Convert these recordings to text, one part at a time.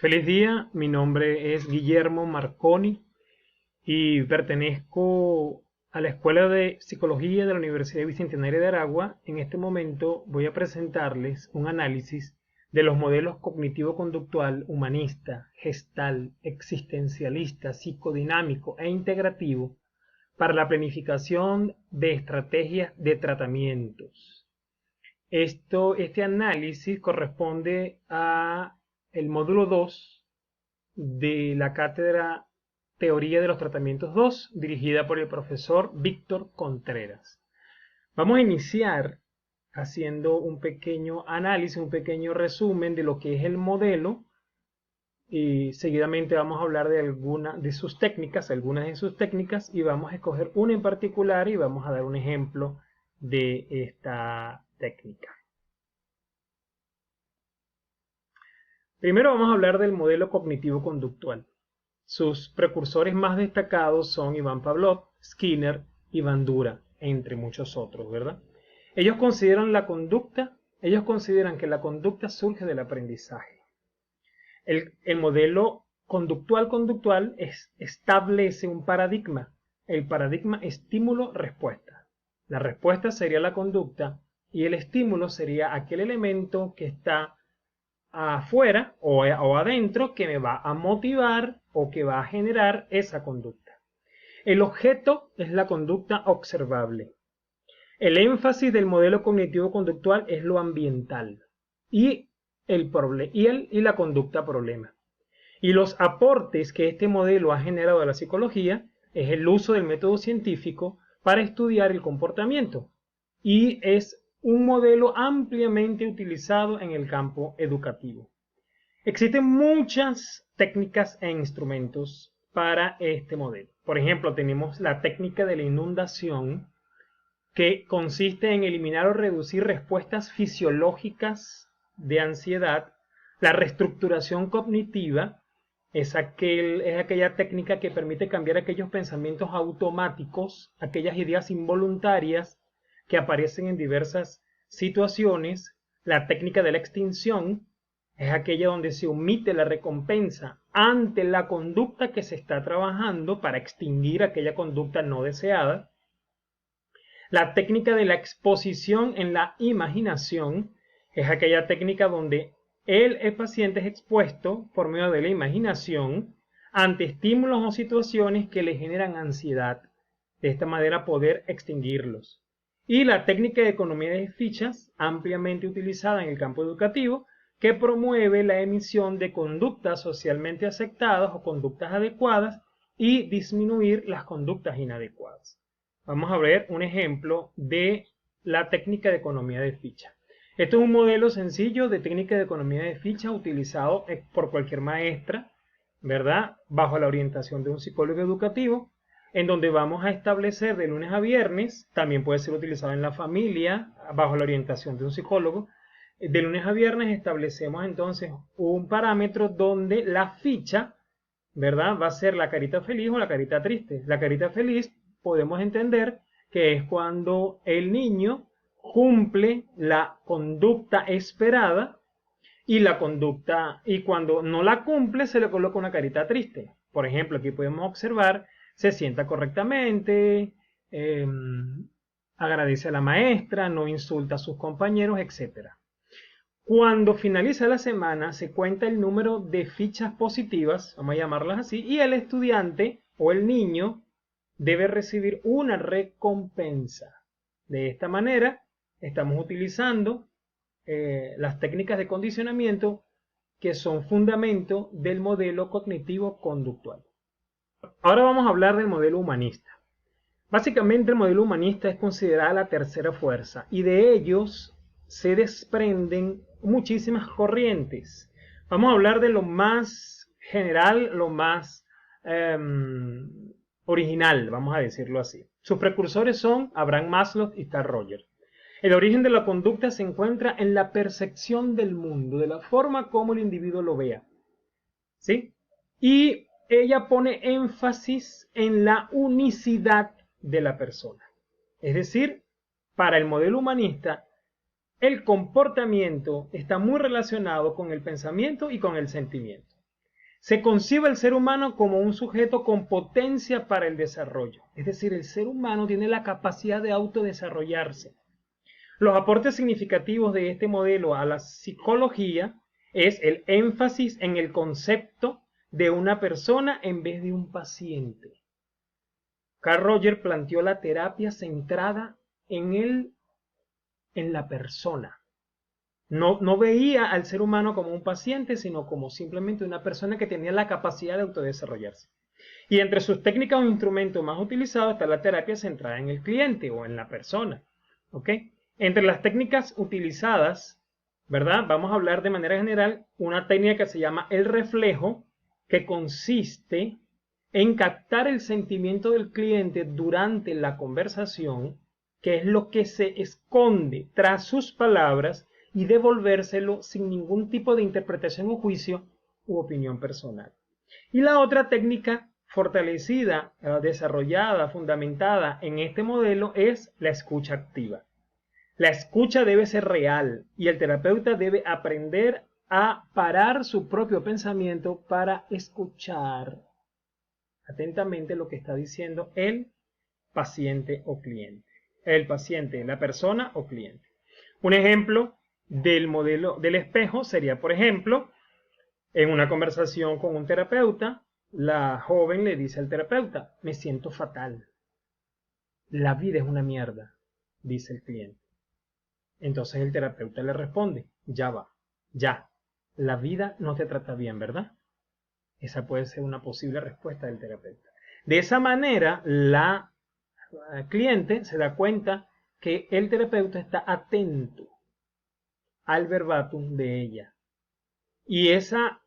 Feliz día, mi nombre es Guillermo Marconi y pertenezco a la Escuela de Psicología de la Universidad Bicentenaria de Aragua. En este momento voy a presentarles un análisis de los modelos cognitivo-conductual, humanista, gestal, existencialista, psicodinámico e integrativo para la planificación de estrategias de tratamientos. Este análisis corresponde a el módulo 2 de la cátedra Teoría de los Tratamientos 2, dirigida por el profesor Víctor Contreras. Vamos a iniciar haciendo un pequeño análisis, un pequeño resumen de lo que es el modelo, y seguidamente vamos a hablar de algunas de sus técnicas, y vamos a escoger una en particular y vamos a dar un ejemplo de esta técnica. Primero vamos a hablar del modelo cognitivo-conductual. Sus precursores más destacados son Ivan Pavlov, Skinner y Bandura, entre muchos otros, ¿verdad? Ellos consideran que la conducta surge del aprendizaje. El modelo conductual establece un paradigma, el paradigma estímulo-respuesta. La respuesta sería la conducta y el estímulo sería aquel elemento que está afuera o adentro que me va a motivar o que va a generar esa conducta. El objeto es la conducta observable. El énfasis del modelo cognitivo-conductual es lo ambiental y la conducta problema. Y los aportes que este modelo ha generado a la psicología es el uso del método científico para estudiar el comportamiento y es un modelo ampliamente utilizado en el campo educativo. Existen muchas técnicas e instrumentos para este modelo. Por ejemplo, tenemos la técnica de la inundación, que consiste en eliminar o reducir respuestas fisiológicas de ansiedad. La reestructuración cognitiva es aquella técnica que permite cambiar aquellos pensamientos automáticos, aquellas ideas involuntarias que aparecen en diversas situaciones. La técnica de la extinción es aquella donde se omite la recompensa ante la conducta que se está trabajando para extinguir aquella conducta no deseada. La técnica de la exposición en la imaginación es aquella técnica donde el paciente es expuesto por medio de la imaginación ante estímulos o situaciones que le generan ansiedad. De esta manera poder extinguirlos. Y la técnica de economía de fichas, ampliamente utilizada en el campo educativo, que promueve la emisión de conductas socialmente aceptadas o conductas adecuadas y disminuir las conductas inadecuadas. Vamos a ver un ejemplo de la técnica de economía de ficha. Esto es un modelo sencillo de técnica de economía de ficha utilizado por cualquier maestra, ¿verdad? Bajo la orientación de un psicólogo educativo, en donde vamos a establecer de lunes a viernes, también puede ser utilizado en la familia, bajo la orientación de un psicólogo. De lunes a viernes establecemos entonces un parámetro donde la ficha, ¿verdad?, va a ser la carita feliz o la carita triste. La carita feliz podemos entender que es cuando el niño cumple la conducta esperada y cuando no la cumple se le coloca una carita triste. Por ejemplo, aquí podemos observar, se sienta correctamente, agradece a la maestra, no insulta a sus compañeros, etc. Cuando finaliza la semana se cuenta el número de fichas positivas, vamos a llamarlas así, y el estudiante o el niño debe recibir una recompensa. De esta manera estamos utilizando las técnicas de condicionamiento que son fundamento del modelo cognitivo-conductual. Ahora vamos a hablar del modelo humanista. Básicamente el modelo humanista es considerada la tercera fuerza y de ellos se desprenden muchísimas corrientes. Vamos a hablar de lo más general, lo más original, vamos a decirlo así. Sus precursores son Abraham Maslow y Carl Rogers. El origen de la conducta se encuentra en la percepción del mundo, de la forma como el individuo lo vea, ¿sí? Y ella pone énfasis en la unicidad de la persona. Es decir, para el modelo humanista, el comportamiento está muy relacionado con el pensamiento y con el sentimiento. Se concibe al ser humano como un sujeto con potencia para el desarrollo. Es decir, el ser humano tiene la capacidad de autodesarrollarse. Los aportes significativos de este modelo a la psicología es el énfasis en el concepto de una persona en vez de un paciente. Carl Rogers planteó la terapia centrada en la persona. No veía al ser humano como un paciente, sino como simplemente una persona que tenía la capacidad de autodesarrollarse. Y entre sus técnicas o instrumentos más utilizados está la terapia centrada en el cliente o en la persona. ¿Ok? Entre las técnicas utilizadas, ¿verdad? Vamos a hablar de manera general una técnica que se llama el reflejo, que consiste en captar el sentimiento del cliente durante la conversación, que es lo que se esconde tras sus palabras, y devolvérselo sin ningún tipo de interpretación o juicio u opinión personal. Y la otra técnica fortalecida, desarrollada, fundamentada en este modelo es la escucha activa. La escucha debe ser real y el terapeuta debe aprender a parar su propio pensamiento para escuchar atentamente lo que está diciendo el paciente o cliente. El paciente, la persona o cliente. Un ejemplo del modelo del espejo sería, por ejemplo, en una conversación con un terapeuta, la joven le dice al terapeuta: me siento fatal, la vida es una mierda, dice el cliente. Entonces el terapeuta le responde: ya va, ya, la vida no te trata bien, ¿verdad? Esa puede ser una posible respuesta del terapeuta. De esa manera, la cliente se da cuenta que el terapeuta está atento al verbatim de ella. Y esa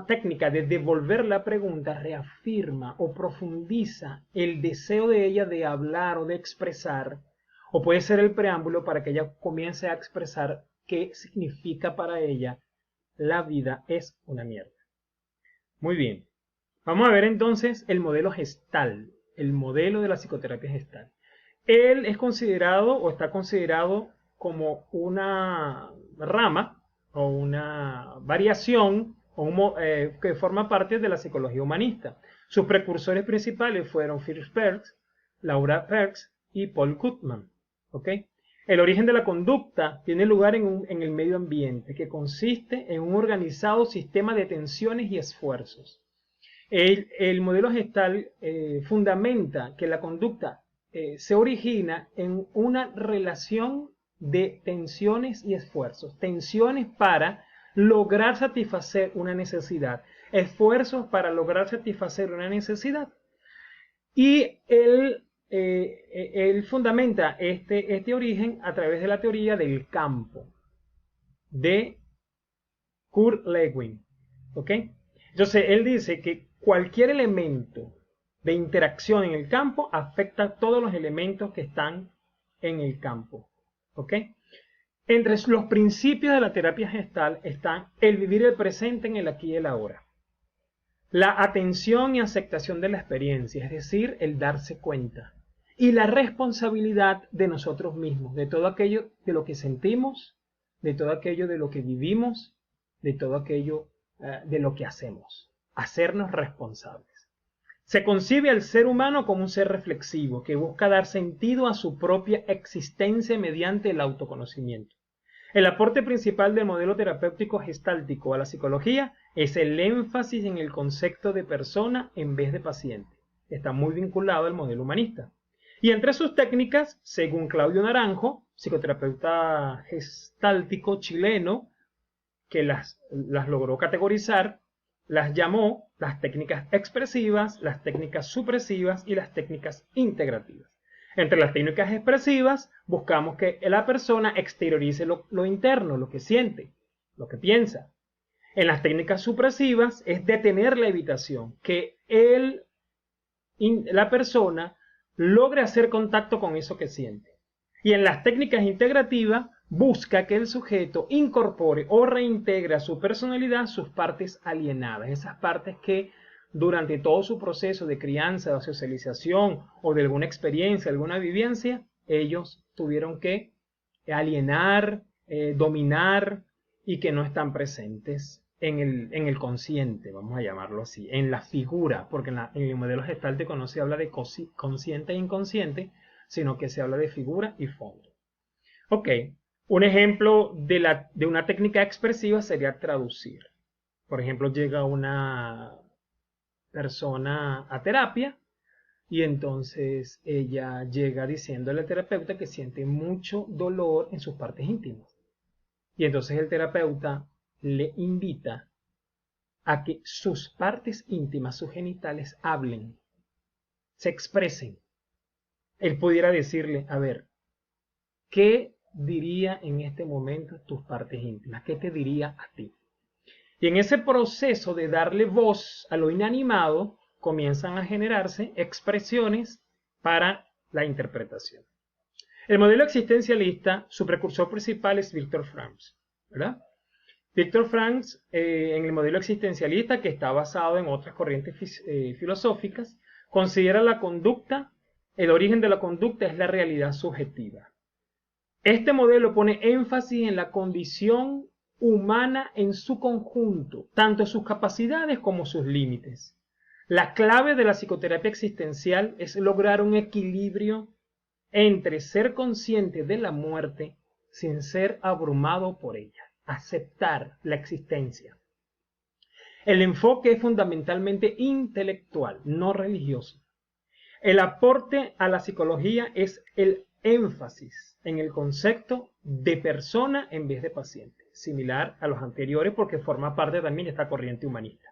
técnica de devolver la pregunta reafirma o profundiza el deseo de ella de hablar o de expresar, o puede ser el preámbulo para que ella comience a expresar qué significa para ella la vida es una mierda. Muy bien. Vamos a ver entonces el modelo Gestalt, el modelo de la psicoterapia Gestalt. Él es considerado o está considerado como una rama o una variación que forma parte de la psicología humanista. Sus precursores principales fueron Fritz Perls, Laura Perls y Paul Krugman. ¿Okay? El origen de la conducta tiene lugar en el medio ambiente, que consiste en un organizado sistema de tensiones y esfuerzos. El modelo Gestalt fundamenta que la conducta se origina en una relación de tensiones y esfuerzos. Tensiones para lograr satisfacer una necesidad, esfuerzos para lograr satisfacer una necesidad. Y él fundamenta este origen a través de la teoría del campo de Kurt Lewin. ¿Ok? Entonces, él dice que cualquier elemento de interacción en el campo afecta a todos los elementos que están en el campo. ¿Ok? Entre los principios de la terapia gestal están el vivir el presente en el aquí y el ahora, la atención y aceptación de la experiencia, es decir, el darse cuenta, y la responsabilidad de nosotros mismos, de todo aquello de lo que sentimos, de todo aquello de lo que vivimos, de todo aquello de lo que hacemos, hacernos responsables. Se concibe al ser humano como un ser reflexivo que busca dar sentido a su propia existencia mediante el autoconocimiento. El aporte principal del modelo terapéutico gestáltico a la psicología es el énfasis en el concepto de persona en vez de paciente. Está muy vinculado al modelo humanista. Y entre sus técnicas, según Claudio Naranjo, psicoterapeuta gestáltico chileno, que las logró categorizar, las llamó las técnicas expresivas, las técnicas supresivas y las técnicas integrativas. Entre las técnicas expresivas buscamos que la persona exteriorice lo interno, lo que siente, lo que piensa. En las técnicas supresivas es detener la evitación, que la persona logre hacer contacto con eso que siente. Y en las técnicas integrativas busca que el sujeto incorpore o reintegre a su personalidad sus partes alienadas, esas partes que durante todo su proceso de crianza, de socialización o de alguna experiencia, alguna vivencia, ellos tuvieron que alienar, dominar y que no están presentes en el consciente, vamos a llamarlo así, en la figura, porque en el modelo gestáltico no se habla de consciente e inconsciente, sino que se habla de figura y fondo. Ok, un ejemplo de una técnica expresiva sería traducir. Por ejemplo, llega una persona a terapia y entonces ella llega diciéndole al terapeuta que siente mucho dolor en sus partes íntimas. Y entonces el terapeuta le invita a que sus partes íntimas, sus genitales, hablen, se expresen. Él pudiera decirle, a ver, ¿qué diría en este momento tus partes íntimas? ¿Qué te diría a ti? Y en ese proceso de darle voz a lo inanimado, comienzan a generarse expresiones para la interpretación. El modelo existencialista, su precursor principal es Viktor Frankl, ¿verdad? Viktor Frankl, en el modelo existencialista, que está basado en otras corrientes filosóficas, considera la conducta, el origen de la conducta es la realidad subjetiva. Este modelo pone énfasis en la condición humana en su conjunto, tanto sus capacidades como sus límites. La clave de la psicoterapia existencial es lograr un equilibrio entre ser consciente de la muerte sin ser abrumado por ella, aceptar la existencia. El enfoque es fundamentalmente intelectual, no religioso. El aporte a la psicología es el énfasis en el concepto de persona en vez de paciente, similar a los anteriores porque forma parte también de esta corriente humanista.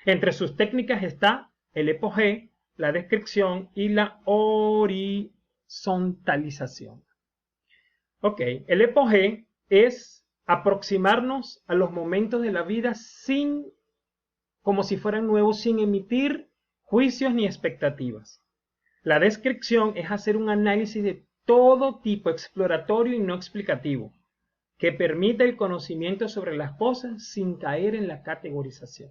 Entre sus técnicas está el epogé, la descripción y la horizontalización. Ok, el epogé es aproximarnos a los momentos de la vida como si fueran nuevos, sin emitir juicios ni expectativas. La descripción es hacer un análisis de todo tipo, exploratorio y no explicativo, que permite el conocimiento sobre las cosas sin caer en la categorización.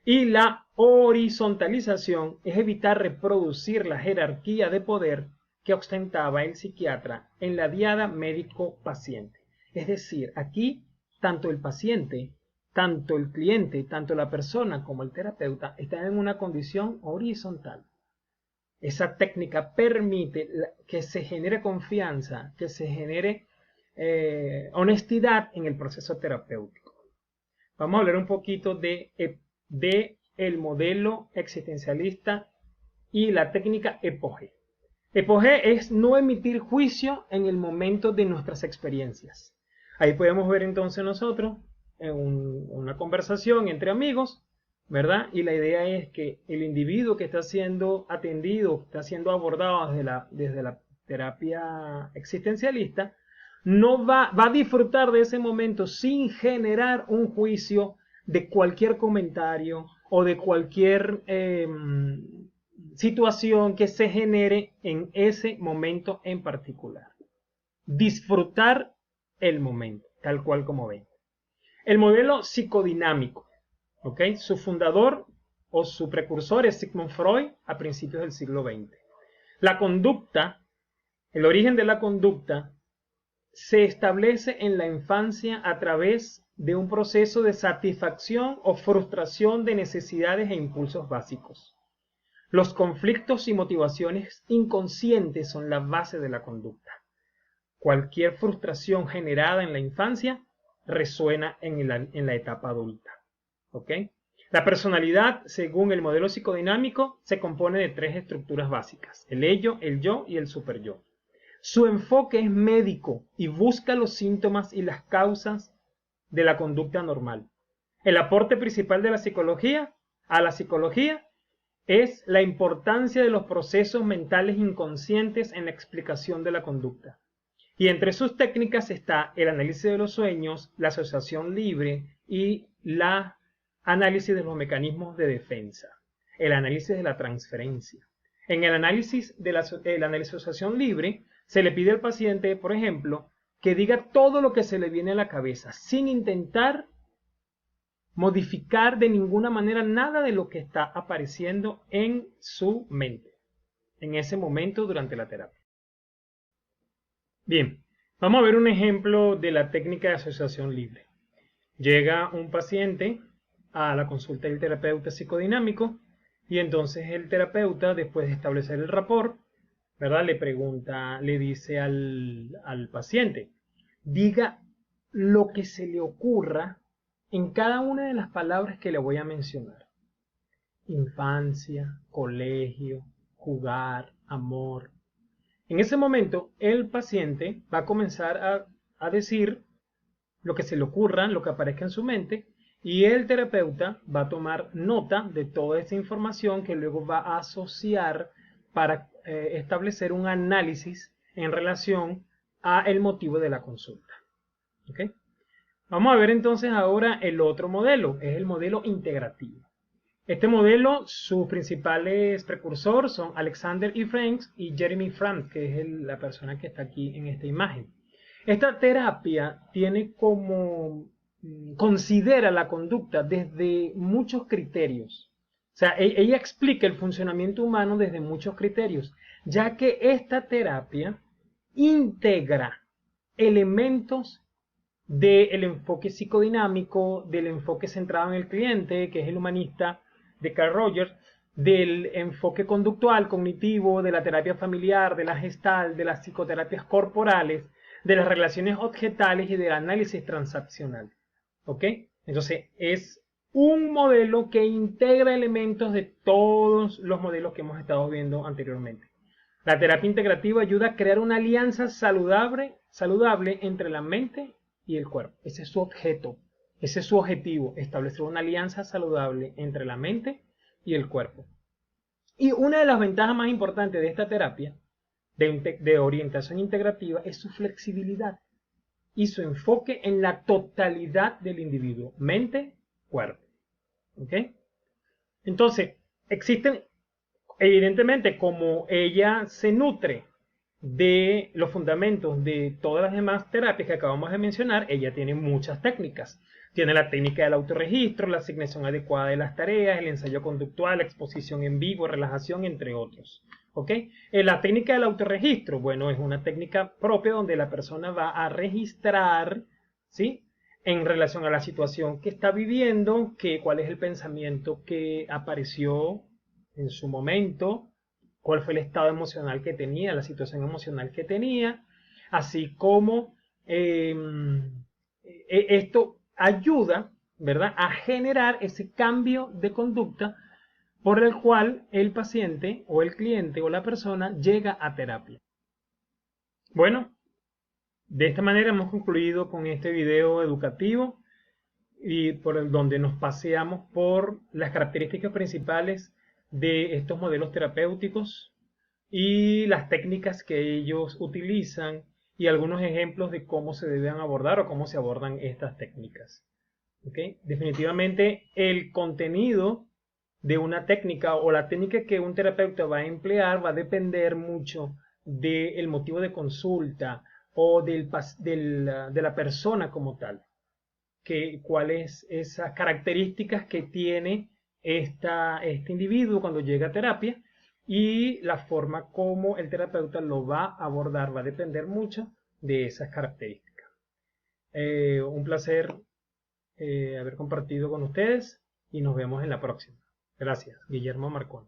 Y la horizontalización es evitar reproducir la jerarquía de poder que ostentaba el psiquiatra en la diada médico-paciente. Es decir, aquí tanto el paciente, tanto el cliente, tanto la persona como el terapeuta están en una condición horizontal. Esa técnica permite que se genere confianza, que se genere honestidad en el proceso terapéutico. Vamos a hablar un poquito de el modelo existencialista y la técnica epogé. Epogé es no emitir juicio en el momento de nuestras experiencias. Ahí podemos ver entonces nosotros en una conversación entre amigos, ¿verdad? Y la idea es que el individuo que está siendo atendido, está siendo abordado desde la terapia existencialista, no va a disfrutar de ese momento sin generar un juicio de cualquier comentario o de cualquier situación que se genere en ese momento en particular. Disfrutar el momento, tal cual como ven. El modelo psicodinámico, ¿ok? Su fundador o su precursor es Sigmund Freud a principios del siglo XX. La conducta, el origen de la conducta, se establece en la infancia a través de un proceso de satisfacción o frustración de necesidades e impulsos básicos. Los conflictos y motivaciones inconscientes son la base de la conducta. Cualquier frustración generada en la infancia resuena en la etapa adulta. ¿Ok? La personalidad, según el modelo psicodinámico, se compone de tres estructuras básicas: el ello, el yo y el superyo. Su enfoque es médico y busca los síntomas y las causas de la conducta normal. El aporte principal de la psicología a la psicología es la importancia de los procesos mentales inconscientes en la explicación de la conducta. Y entre sus técnicas está el análisis de los sueños, la asociación libre y la análisis de los mecanismos de defensa, el análisis de la transferencia. En el análisis de la asociación libre se le pide al paciente, por ejemplo, que diga todo lo que se le viene a la cabeza, sin intentar modificar de ninguna manera nada de lo que está apareciendo en su mente, en ese momento durante la terapia. Bien, vamos a ver un ejemplo de la técnica de asociación libre. Llega un paciente a la consulta del terapeuta psicodinámico y entonces el terapeuta, después de establecer el rapport, ¿verdad? Le pregunta, le dice al paciente, diga lo que se le ocurra en cada una de las palabras que le voy a mencionar. Infancia, colegio, jugar, amor. En ese momento, el paciente va a comenzar a decir lo que se le ocurra, lo que aparezca en su mente, y el terapeuta va a tomar nota de toda esa información que luego va a asociar para establecer un análisis en relación a el motivo de la consulta. ¿Okay? Vamos a ver entonces ahora el otro modelo, es el modelo integrativo. Este modelo, sus principales precursores son Alexander E. Franks y Jeremy Frank, que es la persona que está aquí en esta imagen. Esta terapia tiene considera la conducta desde muchos criterios. O sea, ella explica el funcionamiento humano desde muchos criterios, ya que esta terapia integra elementos del enfoque psicodinámico, del enfoque centrado en el cliente, que es el humanista de Carl Rogers, del enfoque conductual, cognitivo, de la terapia familiar, de la Gestalt, de las psicoterapias corporales, de las relaciones objetales y del análisis transaccional. ¿Ok? Entonces, es un modelo que integra elementos de todos los modelos que hemos estado viendo anteriormente. La terapia integrativa ayuda a crear una alianza saludable entre la mente y el cuerpo. Ese es su objeto, ese es su objetivo, establecer una alianza saludable entre la mente y el cuerpo. Y una de las ventajas más importantes de esta terapia de orientación integrativa es su flexibilidad y su enfoque en la totalidad del individuo, mente, cuerpo. ¿Ok? Entonces, existen, evidentemente, como ella se nutre de los fundamentos de todas las demás terapias que acabamos de mencionar, ella tiene muchas técnicas. Tiene la técnica del autorregistro, la asignación adecuada de las tareas, el ensayo conductual, la exposición en vivo, relajación, entre otros. ¿Ok? La técnica del autorregistro, bueno, es una técnica propia donde la persona va a registrar, ¿sí?, en relación a la situación que está viviendo, cuál es el pensamiento que apareció en su momento, cuál fue el estado emocional que tenía, la situación emocional que tenía, así como esto ayuda, ¿verdad?, a generar ese cambio de conducta por el cual el paciente o el cliente o la persona llega a terapia. Bueno, de esta manera hemos concluido con este video educativo y donde nos paseamos por las características principales de estos modelos terapéuticos y las técnicas que ellos utilizan y algunos ejemplos de cómo se deben abordar o cómo se abordan estas técnicas. ¿Okay? Definitivamente el contenido de una técnica o la técnica que un terapeuta va a emplear va a depender mucho del motivo de consulta o de la persona como tal. Cuáles esas características que tiene este individuo cuando llega a terapia y la forma como el terapeuta lo va a abordar va a depender mucho de esas características. Un placer haber compartido con ustedes y nos vemos en la próxima. Gracias, Guillermo Marcón.